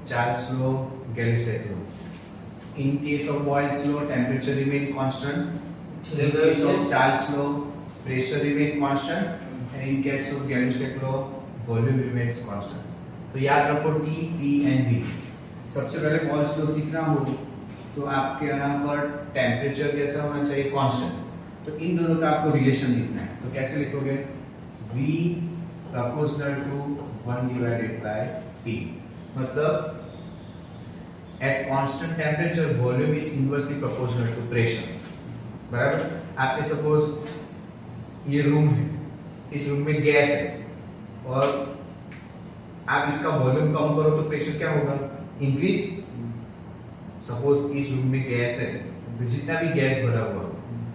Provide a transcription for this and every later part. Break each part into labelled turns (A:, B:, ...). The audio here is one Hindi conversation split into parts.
A: Charles law, Gay-Lussac law. In case of Boyle's law, temperature remain constant. In case of Charles law, pressure remain constant. And in case of Gay-Lussac law, volume remains constant. तो याद रखो T, P and V. सबसे पहले बॉयल्स लॉ सीखना हो तो आपके यहाँ पर टेम्परेचर कैसा होना चाहिए, कांस्टेंट. तो इन दोनों का आपको रिलेशन लिखना है. तो कैसे लिखोगे? V proportional to 1 divided by P. मतलब at constant temperature volume is inversely proportional to pressure. बराबर. आपके सपोज ये रूम है, इस रूम में गैस है और आप इसका वॉल्यूम कम करो तो प्रेशर क्या होगा? इंक्रीज. सपोज इस रूम में गैस है, जितना भी गैस भरा हुआ,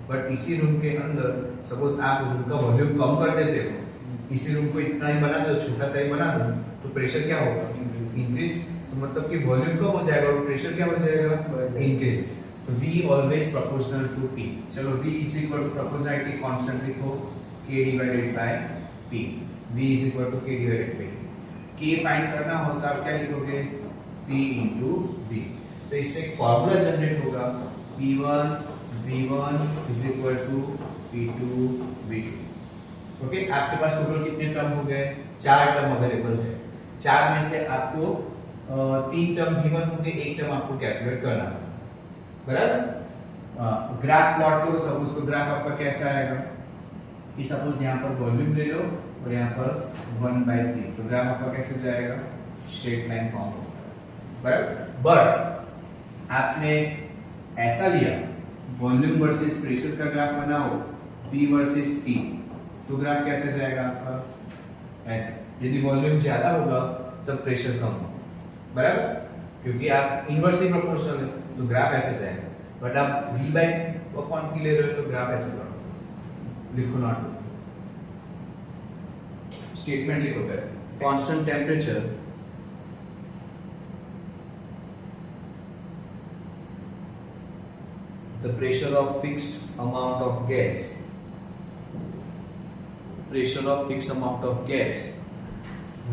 A: बट इसी रूम के अंदर सपोज आप रूम का वॉल्यूम कम कर देते हो, इसी रूम को इतना ही बना दो, छोटा सा ही बना दो, तो प्रेशर क्या होगा? इंक्रीज. तो मतलब कि वॉल्यूम कम हो जाएगा और प्रेशर क्या हो जाएगा? इंक्रीज. तो V always proportional to P. चलो V is equal to proportionality constant लिखो K divided by P. V is equal to K divided by K find करना हो तो आप क्या लिखोगे? P into V. तो इससे एक फार्मूला जनरेट होगा P1 V1 is equal to P2 V2. Okay. आपके पास टोटल कितने टर्म हो गए? 4 टर्म अवेलेबल है. 4 में से आपको 3 टर्म V1 होंगे, 1 टर्म आपको कैलकुलेट करना है. बराबर. ग्राफ प्लॉट करो. सपोज तो ग्राफ आपका कैसा आएगा कि सपोज यहाँ पर वॉल्यूम ले लो और यहाँ पर 1/3. तो ग्राफ आपका कैसे जाएगा? स्ट्रेट लाइन फॉर्म होगा. बराबर. बट आपने ऐसा लिया वॉल्यूम वर्सेस प्रेशर का ग्राफ बनाओ P वर्सेस P, तो ग्राफ कैसे जाएगा आपका? ऐसे. यदि वॉल्यूम ज्यादा होगा तब प्रेशर कम होगा. बराबर. क्योंकि आप इनवर्सली प्रोपोर्शनल है तो ग्राफ ऐसे जाएगा. बट आप V/P ले रहे हो तो ग्राफ ऐसे करो. लिखो नॉट. स्टेटमेंट लिखो पहले. Constant temperature the pressure of fixed amount of gas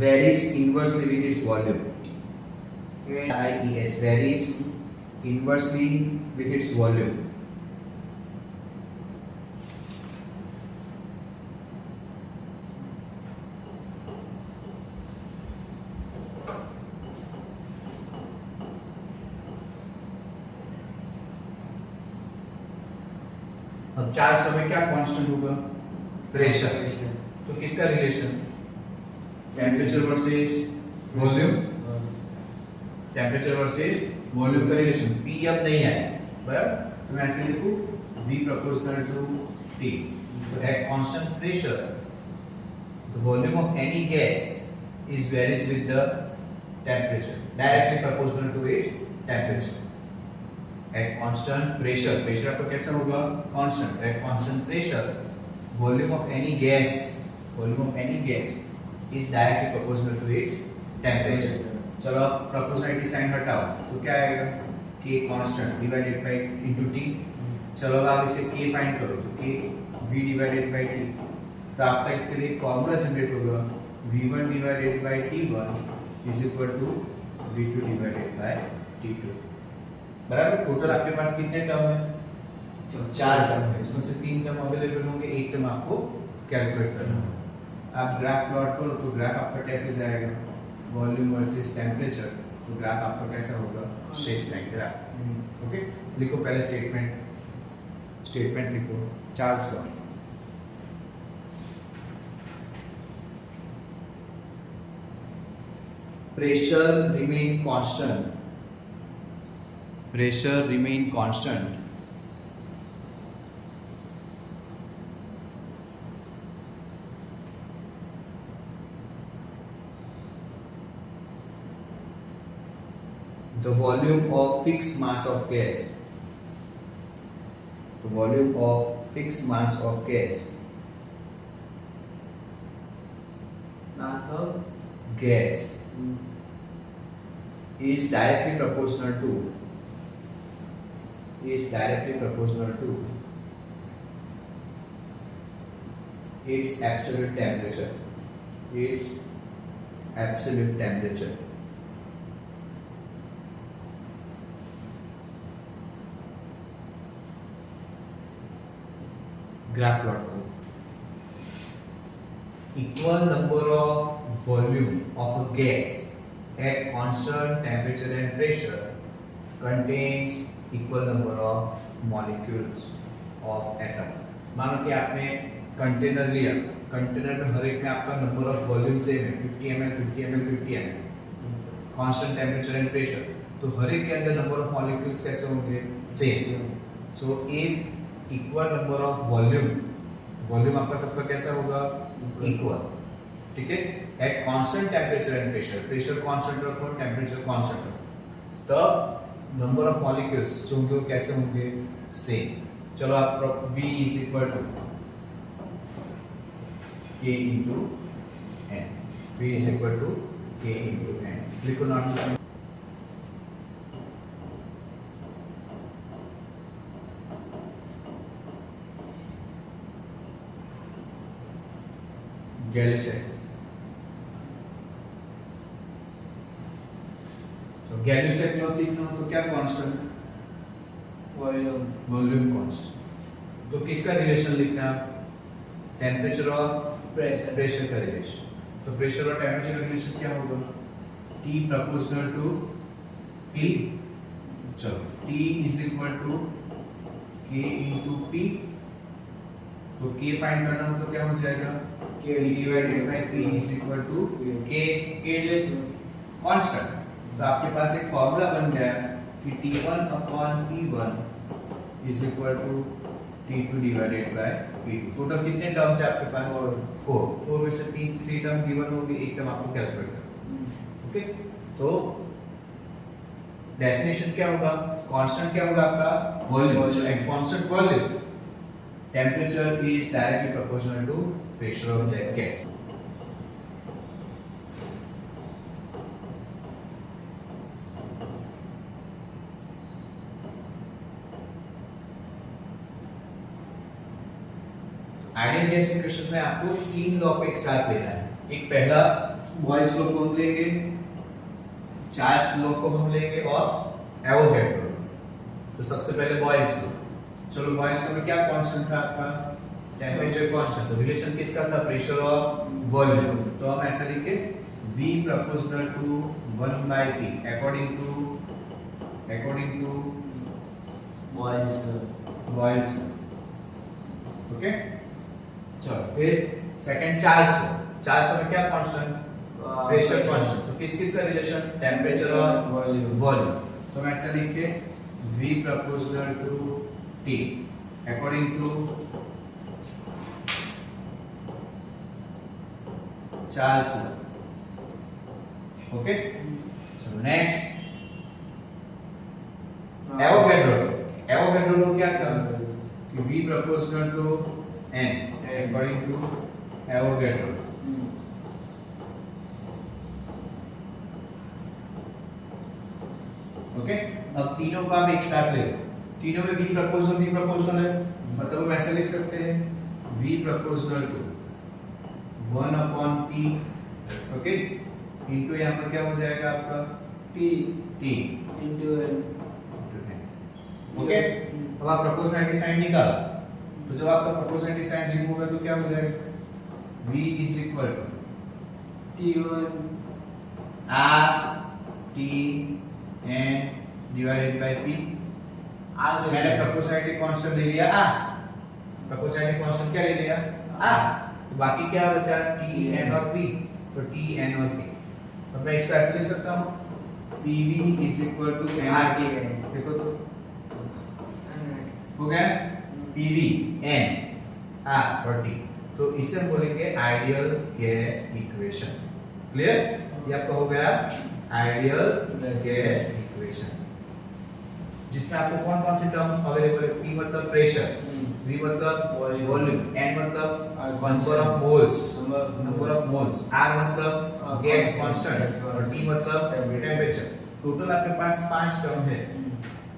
A: varies inversely with its volume. IES varies inversely with its volume. अब चार्ज में क्या कांस्टेंट होगा? प्रेशर. तो किसका relation? Temperature versus volume. Temperature versus volume का रिलेशन. P अब नहीं आया. बराबर. तो मैं ऐसे लिखूं V proportional to T. तो at constant pressure the volume of any gas is varies with the temperature, directly proportional to its temperature. At constant pressure, pressure आपका कैसा होगा? Constant. At constant pressure, volume of any gas is directly proportional to its temperature. चलो अब proportionality sign हटाओ तो क्या आएगा? K constant divided by into T. चलो अब आप इसे K फाइंड करो तो K V divided by T. तो आपका इसके लिए फॉर्मूला जनरेट होगा V1 divided by T1 is equal to V2 divided by T2. बराबर. टोटल आपके पास कितने टर्म है? 4 टर्म है. इसमें से 3 टर्म अवेलेबल होंगे, 1 टर्म आपको कैलकुलेट करना है. आप ग्राफ प्लॉट करो तो ग्राफ आपका कैसे जाएगा? Volume versus temperature. तो ग्राफ आपका कैसा होगा? Straight line graph. ओके. लिखो पहले स्टेटमेंट लिखो. Charles law. Pressure remain constant. Pressure remain constant the volume of fixed mass of gas is directly proportional to its absolute temperature. Graph plot करो। Equal number of volume of a gas at constant temperature and pressure contains equal number of molecules of atom. मानो कि आपने कंटेनर लिया, कंटेनर में हर एक में आपका नंबर ऑफ वॉल्यूम सेम है, 50 ml 50 ml 50 ml, constant temperature and pressure, तो हर एक के अंदर नंबर ऑफ मॉलिक्यूल्स कैसे होंगे? Same. So if equal number of volume, volume आपका सबका कैसा होगा? इक्वल, ठीक है। Eight constant temperature and pressure, pressure constant रखो, टेम्परेचर कांस्टेंट रखो, तब नंबर ऑफ मॉलिक्यूल्स जो होंगे वो कैसे होंगे? सेम। चलो आप V is equal to K into N, V is equal to K into N, लिखो नॉट गैलिसेट। तो गैलिसेट लॉ सीखना हो तो क्या कांस्टेंट? Volume constant. तो किसका रिलेशन लिखना है? टेम्परेचर और प्रेशर का रिलेशन। तो प्रेशर और टेम्परेचर का रिलेशन क्या होगा? T proportional to P। चलो T is equal to K into P। तो K फाइंड करना हो तो क्या हो जाएगा? K divided by P is equal to K constant. तो आपके पास एक फॉर्मूला बन गया कि T1 upon P1 is equal to T2 divided by P2। Total कितने टर्म्स है आपके पास? 4 में से 3 टर्म गिवन होंगे, एक टर्म आपको कैलकुलेट करना। ओके, तो डेफिनेशन क्या होगा? कांस्टेंट क्या होगा आपका? Volume. At constant volume temperature is directly proportional to pressure of that gas. Ideal gas equation में आपको 3 लॉ को एक साथ लेना है। एक पहला बॉयल्स लॉ को हम लेंगे, चार्ल्स लॉ को हम लेंगे और एवोगैड्रो लॉ। तो सबसे पहले बॉयल्स लॉ। चलो बॉयल्स लॉ में क्या कांस्टेंट था आपका? Temperature constant. तो रिलेशन किसका था? प्रेशर और वॉल्यूम। तो हम ऐसा लिखे V proportional to 1 by P according to Boyle's law. Okay, चलो फिर सेकंड चार्ल्स लॉ में क्या कांस्टेंट? Pressure constant. तो किस का रिलेशन? टेम्परेचर और वॉल्यूम। तो मैं ऐसा लिख के V proportional to T according to Charles law. Okay, चलो नेक्स्ट एवोगैड्रो लॉ क्या था? कि V proportional to N according to Avogadro. Okay, अब तीनों को आप एक साथ ले लो। तीनों में V प्रोपोर्शनल है, मतलब हम ऐसे लिख सकते हैं V proportional to 1 upon P, okay, into यहाँ पर क्या हो जाएगा आपका? T into N। ओके, अब आप प्रोपोर्शनलिटी साइन निकालो। तो जब आपका प्रोपोर्शनलिटी साइन रिमूव होगा तो क्या हो जाएगा? V is equal to T1 R T N divided by P। मैंने प्रोपोर्शनलिटी कांस्टेंट ले लिया R, प्रोपोर्शनलिटी कांस्टेंट क्या ले लिया? R। तो बाकी क्या बचा? T N और P। तो T N और P। अब मैं इसको ऐसे लिख सकता हूँ PV is equal to NRT। देखो तो हो गया PV N R और T। तो इसे हम बोलेंगे आइडियल गैस इक्वेशन। क्लियर? ये आपका हो गया आइडियल गैस इक्वेशन, जिसमें आपको कौन कौन से टर्म अवेलेबल है? P मतलब प्रेशर, V मतलब वॉल्यूम, N मतलब नंबर ऑफ मोल्स, R मतलब गैस कांस्टेंट और T मतलब टेम्परेचर। टोटल आपके पास 5 टर्म है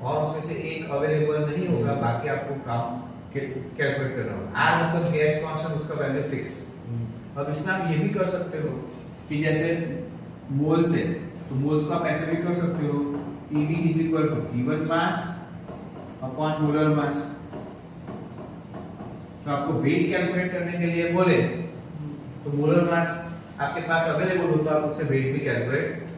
A: और उसमें से एक अवेलेबल नहीं होगा, बाकी आपको काम कैलकुलेट करना होगा। R मतलब गैस कांस्टेंट, उसका वैल्यू फिक्स। अब इसमें आप ये भी कर सकते हो कि जैसे मोल्स है तो मोल्स को आप ऐसे भी कर सकते हो PV is equal to given mass upon molar mass. तो आपको वेट कैलकुलेट करने के लिए बोले तो मोलर मास आपके पास अवेलेबल हो तो आप उससे वेट भी कैलकुलेट